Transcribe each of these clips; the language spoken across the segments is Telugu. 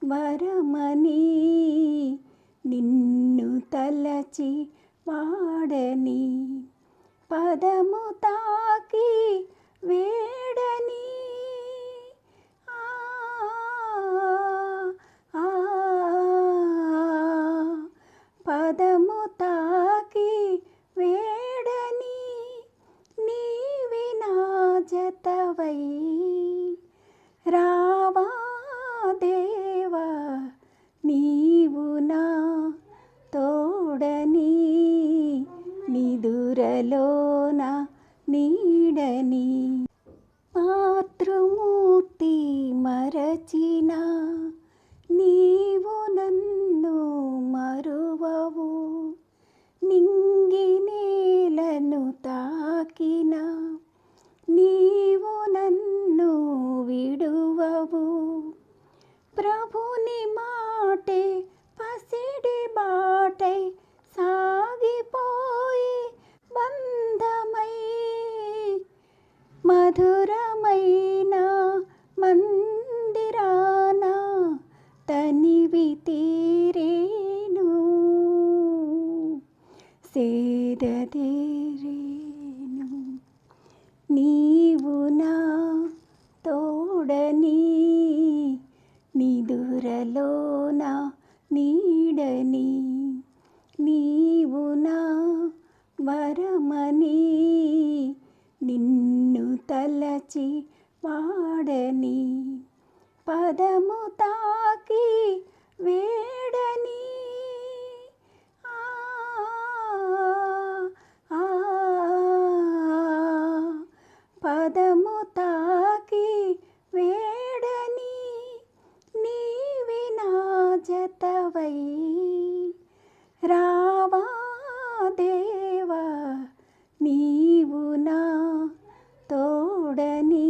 వరమని నిన్ను తలచి వాడని పదము తాకి వేడని పదము తాకి వేడని నీవి నా జతవై రావా దేవా నీవు నా తోడని నిదురలోన నీడని మాతృమూర్తి మరచిన నీవు నన్ను మరువవు నింగి నేలను తాకిన నీవు నన్ను విడువవు ప్రభుని మాటే పసిడి బాటై సాగిపోయి బంధమై మధురమైన మందిరాన తనివి తీరేను సేద తీరేను నీవు నా తోడని నిదురలోన నీడని నీవు నా వరమని నిన్ను తలచి వాడని పదము తాకి వేడని పదము తాకి వేడని నీవి నా జతవై రావా దేవా నీవు నా తోడని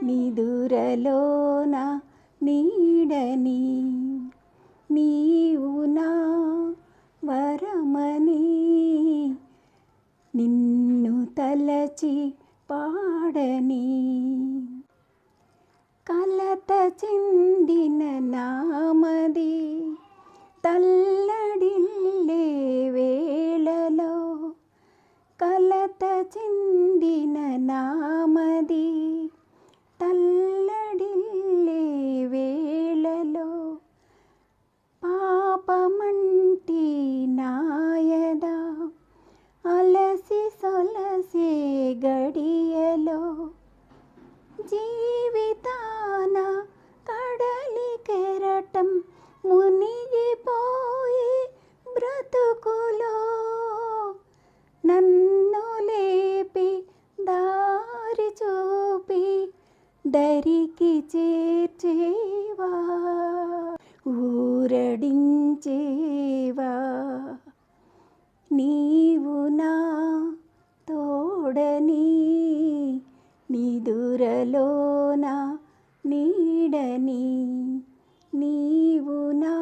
నిదురలోన నీడని నీవు నా వరమని నిన్ను తలచి పాడని కలత చెందిన నామది తల్లడిల్లే వేళలో కలత చెందిన నామది తల్లడిల్లే వేళలో పాపమంటి నాయదా అలసి సొలసే గడియలో జీవితాన కడలి కెరటం మునిగిపోయి బ్రతుకులో నన్ను లేపి దారి చూపి దరికి చేర్చేవా ఊరడించేవా నీవు నా తోడని నిదురలోన నీడని నీవు నా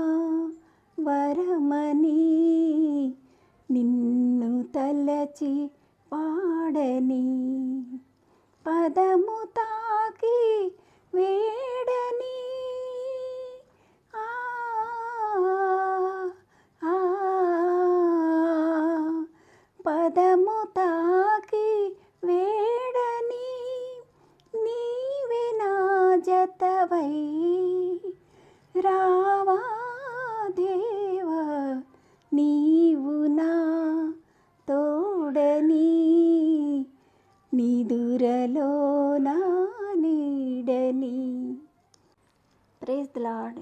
వరమని నిన్ను తలచి పాడని పదము తాకి వేడని పదము తాకి వేడని నీవి నా జతవై రావా దేవా నీవు నా తోడని నిదురలోన నీడని. Praise the lord.